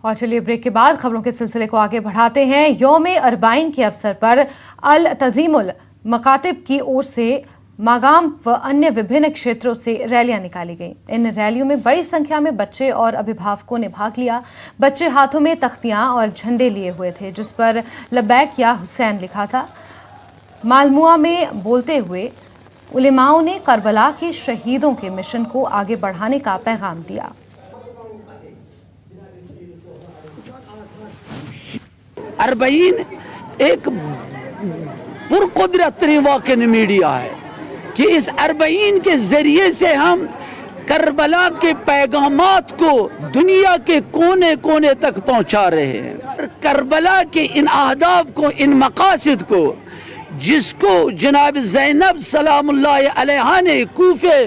और चलिए ब्रेक के बाद खबरों के सिलसिले को आगे बढ़ाते हैं। यौम अरबाइन के अवसर पर अल तजीमुल मकातिब की ओर से मागाम व अन्य विभिन्न क्षेत्रों से रैलियां निकाली गईं। इन रैलियों में बड़ी संख्या में बच्चे और अभिभावकों ने भाग लिया। बच्चे हाथों में तख्तियां और झंडे लिए हुए थे जिस पर लब्बैक या हुसैन लिखा था। मालमुआ में बोलते हुए उलेमाओं ने करबला के शहीदों के मिशन को आगे बढ़ाने का पैगाम दिया। अरबईन एक पुरकुदरत वाक़िअ मीडिया है कि इस अरबईन के जरिए से हम करबला के पैगामात को दुनिया के कोने कोने तक पहुंचा रहे हैं। करबला के इन अहदाफ को, इन मकासद को, जिसको जनाब ज़ैनब सलामुल्लाह अलैहा ने कूफे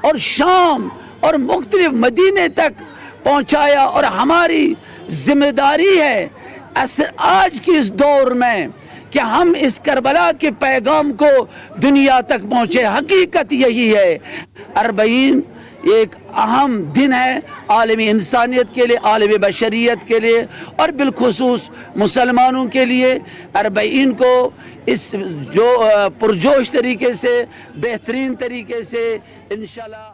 और शाम और मुख्तलिफ मदीने तक पहुंचाया, और हमारी जिम्मेदारी है आज की इस दौर में कि हम इस करबला के पैगाम को दुनिया तक पहुँचे। हकीकत यही है, अरबईन एक अहम दिन है आलमी इंसानियत के लिए, आलमी बशरियत के लिए, और बिलखुसूस मुसलमानों के लिए। अरबईन को इस जो पुरजोश तरीके से, बेहतरीन तरीके से इंशाल्लाह